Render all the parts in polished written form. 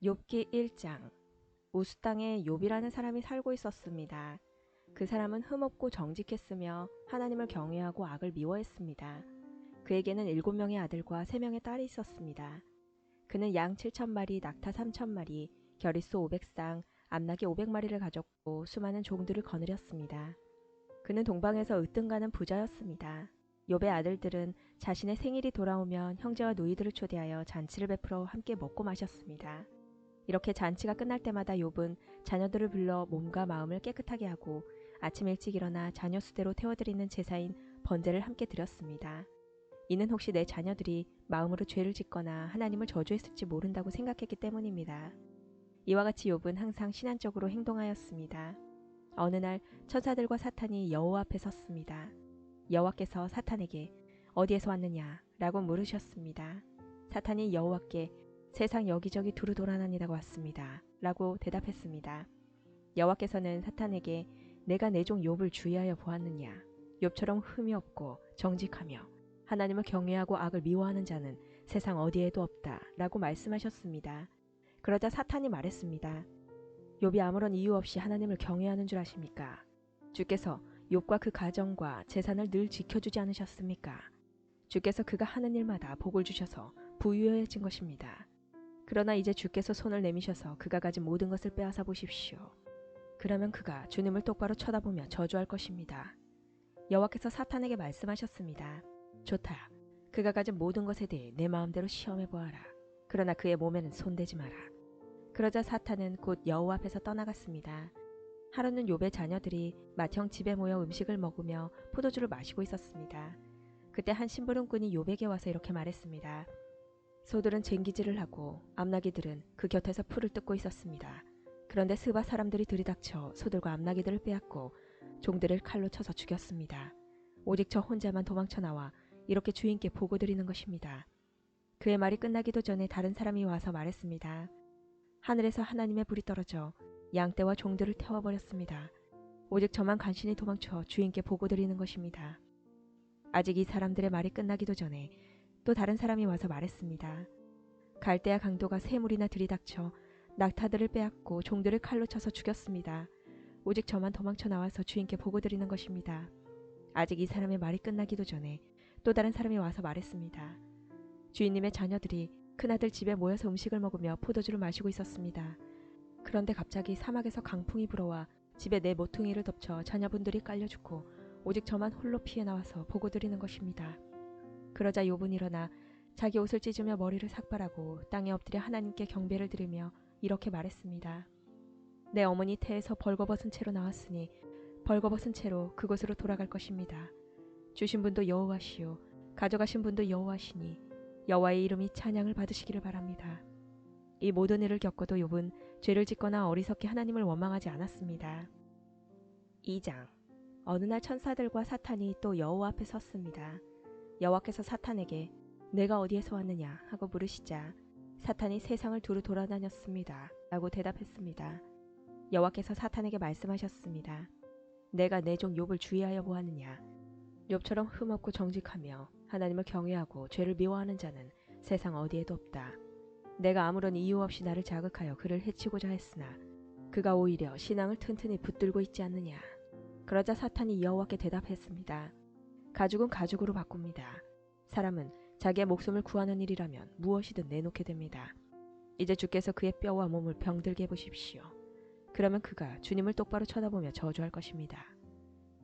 욥기 1장. 우스 땅에 욥이라는 사람이 살고 있었습니다. 그 사람은 흠없고 정직했으며 하나님을 경외하고 악을 미워했습니다. 그에게는 7명의 아들과 3명의 딸이 있었습니다. 그는 양 7,000마리, 낙타 3,000마리, 겨릿소 500쌍, 암나귀 500마리를 가졌고 수많은 종들을 거느렸습니다. 그는 동방에서 으뜸가는 부자였습니다. 욥의 아들들은 자신의 생일이 돌아오면 형제와 누이들을 초대하여 잔치를 베풀어 함께 먹고 마셨습니다. 이렇게 잔치가 끝날 때마다 욥은 자녀들을 불러 몸과 마음을 깨끗하게 하고 아침 일찍 일어나 자녀 수대로 태워드리는 제사인 번제를 함께 드렸습니다. 이는 혹시 내 자녀들이 마음으로 죄를 짓거나 하나님을 저주했을지 모른다고 생각했기 때문입니다. 이와 같이 욥은 항상 신앙적으로 행동하였습니다. 어느 날 천사들과 사탄이 여호와 앞에 섰습니다. 여호와께서 사탄에게 어디에서 왔느냐 라고 물으셨습니다. 사탄이 여호와께 세상 여기저기 두루 돌아다니다가 왔습니다 라고 대답했습니다. 여호와께서는 사탄에게 내가 내 종 욥을 주의하여 보았느냐. 욥처럼 흠이 없고 정직하며 하나님을 경외하고 악을 미워하는 자는 세상 어디에도 없다 라고 말씀하셨습니다. 그러자 사탄이 말했습니다. 욥이 아무런 이유 없이 하나님을 경외하는 줄 아십니까? 주께서 욥과 그 가정과 재산을 늘 지켜주지 않으셨습니까? 주께서 그가 하는 일마다 복을 주셔서 부유해진 것입니다. 그러나 이제 주께서 손을 내미셔서 그가 가진 모든 것을 빼앗아 보십시오. 그러면 그가 주님을 똑바로 쳐다보며 저주할 것입니다. 여호와께서 사탄에게 말씀하셨습니다. 좋다. 그가 가진 모든 것에 대해 내 마음대로 시험해 보아라. 그러나 그의 몸에는 손대지 마라. 그러자 사탄은 곧 여호와 앞에서 떠나갔습니다. 하루는 욥의 자녀들이 맏형 집에 모여 음식을 먹으며 포도주를 마시고 있었습니다. 그때 한 심부름꾼이 욥에게 와서 이렇게 말했습니다. 소들은 쟁기질을 하고 암나귀들은 그 곁에서 풀을 뜯고 있었습니다. 그런데 스바 사람들이 들이닥쳐 소들과 암나귀들을 빼앗고 종들을 칼로 쳐서 죽였습니다. 오직 저 혼자만 도망쳐 나와 이렇게 주인께 보고드리는 것입니다. 그의 말이 끝나기도 전에 다른 사람이 와서 말했습니다. 하늘에서 하나님의 불이 떨어져 양떼와 종들을 태워버렸습니다. 오직 저만 간신히 도망쳐 주인께 보고드리는 것입니다. 아직 이 사람들의 말이 끝나기도 전에 또 다른 사람이 와서 말했습니다. 갈대와 강도가 샘물이나 들이닥쳐 낙타들을 빼앗고 종들을 칼로 쳐서 죽였습니다. 오직 저만 도망쳐 나와서 주인께 보고드리는 것입니다. 아직 이 사람의 말이 끝나기도 전에 또 다른 사람이 와서 말했습니다. 주인님의 자녀들이 큰아들 집에 모여서 음식을 먹으며 포도주를 마시고 있었습니다. 그런데 갑자기 사막에서 강풍이 불어와 집에 내 모퉁이를 덮쳐 자녀분들이 깔려 죽고 오직 저만 홀로 피해 나와서 보고드리는 것입니다. 그러자 욥은 일어나 자기 옷을 찢으며 머리를 삭발하고 땅에 엎드려 하나님께 경배를 드리며 이렇게 말했습니다. 내 어머니 태에서 벌거벗은 채로 나왔으니 벌거벗은 채로 그곳으로 돌아갈 것입니다. 주신 분도 여호와시요 가져가신 분도 여호와시니 여호와의 이름이 찬양을 받으시기를 바랍니다. 이 모든 일을 겪어도 욥은 죄를 짓거나 어리석게 하나님을 원망하지 않았습니다. 2장. 어느 날 천사들과 사탄이 또 여호와 앞에 섰습니다. 여호와께서 사탄에게 내가 어디에서 왔느냐 하고 물으시자 사탄이 세상을 두루 돌아다녔습니다 라고 대답했습니다. 여호와께서 사탄에게 말씀하셨습니다. 내가 내 종 욥을 주의하여 보았느냐. 욥처럼 흠없고 정직하며 하나님을 경외하고 죄를 미워하는 자는 세상 어디에도 없다. 내가 아무런 이유 없이 나를 자극하여 그를 해치고자 했으나 그가 오히려 신앙을 튼튼히 붙들고 있지 않느냐. 그러자 사탄이 여호와께 대답했습니다. 가죽은 가죽으로 바꿉니다. 사람은 자기의 목숨을 구하는 일이라면 무엇이든 내놓게 됩니다. 이제 주께서 그의 뼈와 몸을 병들게 해보십시오. 그러면 그가 주님을 똑바로 쳐다보며 저주할 것입니다.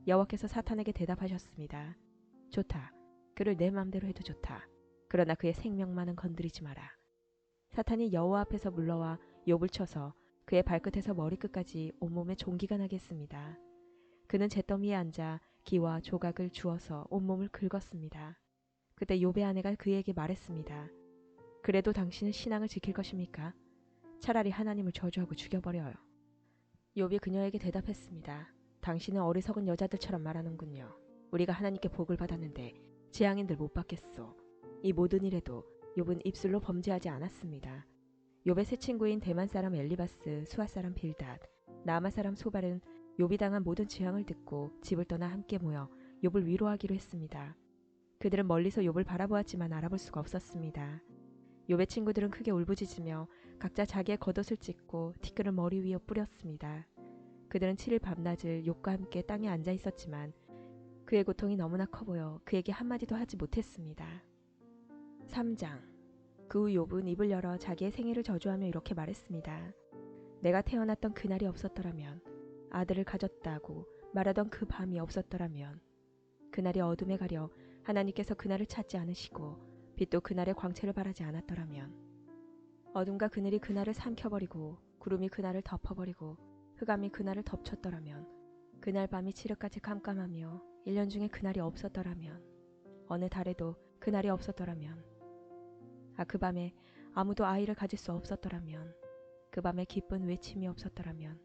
여호와께서 사탄에게 대답하셨습니다. 좋다. 그를 내 맘대로 해도 좋다. 그러나 그의 생명만은 건드리지 마라. 사탄이 여호와 앞에서 물러와 욥을 쳐서 그의 발끝에서 머리끝까지 온몸에 종기가 나게 했습니다. 그는 잿더미에 앉아 기와 조각을 주어서 온몸을 긁었습니다. 그때 욥의 아내가 그에게 말했습니다. 그래도 당신은 신앙을 지킬 것입니까? 차라리 하나님을 저주하고 죽여버려요. 욥이 그녀에게 대답했습니다. 당신은 어리석은 여자들처럼 말하는군요. 우리가 하나님께 복을 받았는데 재앙인들 못 받겠소. 이 모든 일에도 욥은 입술로 범죄하지 않았습니다. 욥의 세 친구인 대만 사람 엘리바스, 수아 사람 빌닷, 나아마 사람 소발은 욥이 당한 모든 재앙을 듣고 집을 떠나 함께 모여 욥을 위로하기로 했습니다. 그들은 멀리서 욥을 바라보았지만 알아볼 수가 없었습니다. 욥의 친구들은 크게 울부짖으며 각자 자기의 겉옷을 찢고 티끌을 머리 위에 뿌렸습니다. 그들은 7일 밤낮을 욕과 함께 땅에 앉아 있었지만 그의 고통이 너무나 커 보여 그에게 한마디도 하지 못했습니다. 3장. 그 후 욥은 입을 열어 자기의 생애를 저주하며 이렇게 말했습니다. 내가 태어났던 그날이 없었더라면, 아들을 가졌다고 말하던 그 밤이 없었더라면, 그날이 어둠에 가려 하나님께서 그날을 찾지 않으시고 빛도 그날의 광채를 바라지 않았더라면, 어둠과 그늘이 그날을 삼켜버리고 구름이 그날을 덮어버리고 흑암이 그날을 덮쳤더라면, 그날 밤이 칠흑같이 깜깜하며 1년 중에 그날이 없었더라면, 어느 달에도 그날이 없었더라면, 그 밤에 아무도 아이를 가질 수 없었더라면, 그 밤에 기쁜 외침이 없었더라면,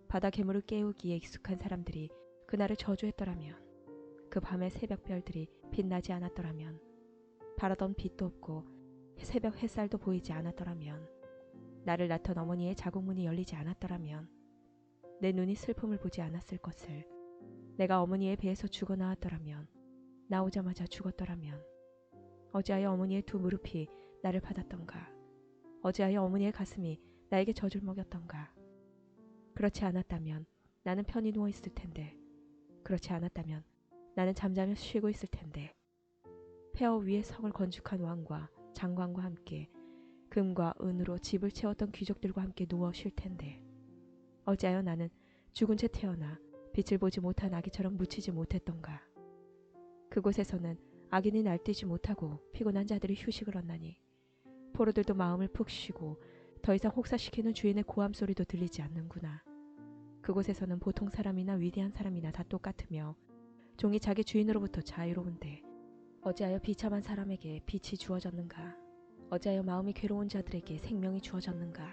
바다 괴물을 깨우기에 익숙한 사람들이 그날을 저주했더라면, 그 밤에 새벽별들이 빛나지 않았더라면, 바라던 빛도 없고 새벽 햇살도 보이지 않았더라면, 나를 낳던 어머니의 자궁문이 열리지 않았더라면, 내 눈이 슬픔을 보지 않았을 것을, 내가 어머니의 배에서 죽어 나왔더라면, 나오자마자 죽었더라면, 어찌하여 어머니의 두 무릎이 나를 받았던가, 어찌하여 어머니의 가슴이 나에게 젖을 먹였던가. 그렇지 않았다면 나는 편히 누워 있을 텐데, 그렇지 않았다면 나는 잠자며 쉬고 있을 텐데, 폐허 위에 성을 건축한 왕과 장관과 함께 금과 은으로 집을 채웠던 귀족들과 함께 누워 쉴 텐데, 어찌하여 나는 죽은 채 태어나 빛을 보지 못한 아기처럼 묻히지 못했던가. 그곳에서는 악인이 날뛰지 못하고 피곤한 자들이 휴식을 얻나니, 포로들도 마음을 푹 쉬고 더 이상 혹사시키는 주인의 고함 소리도 들리지 않는구나. 그곳에서는 보통 사람이나 위대한 사람이나 다 똑같으며 종이 자기 주인으로부터 자유로운데, 어찌하여 비참한 사람에게 빛이 주어졌는가? 어찌하여 마음이 괴로운 자들에게 생명이 주어졌는가?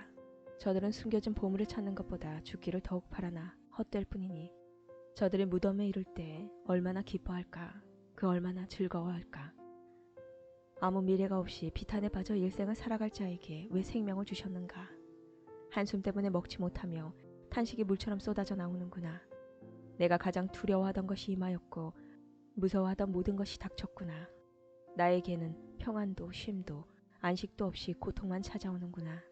저들은 숨겨진 보물을 찾는 것보다 죽기를 더욱 바라나 헛될 뿐이니, 저들이 무덤에 이를 때 얼마나 기뻐할까? 그 얼마나 즐거워할까? 아무 미래가 없이 비탄에 빠져 일생을 살아갈 자에게 왜 생명을 주셨는가? 한숨 때문에 먹지 못하며 탄식이 물처럼 쏟아져 나오는구나. 내가 가장 두려워하던 것이 임하였고 무서워하던 모든 것이 닥쳤구나. 나에게는 평안도 쉼도 안식도 없이 고통만 찾아오는구나.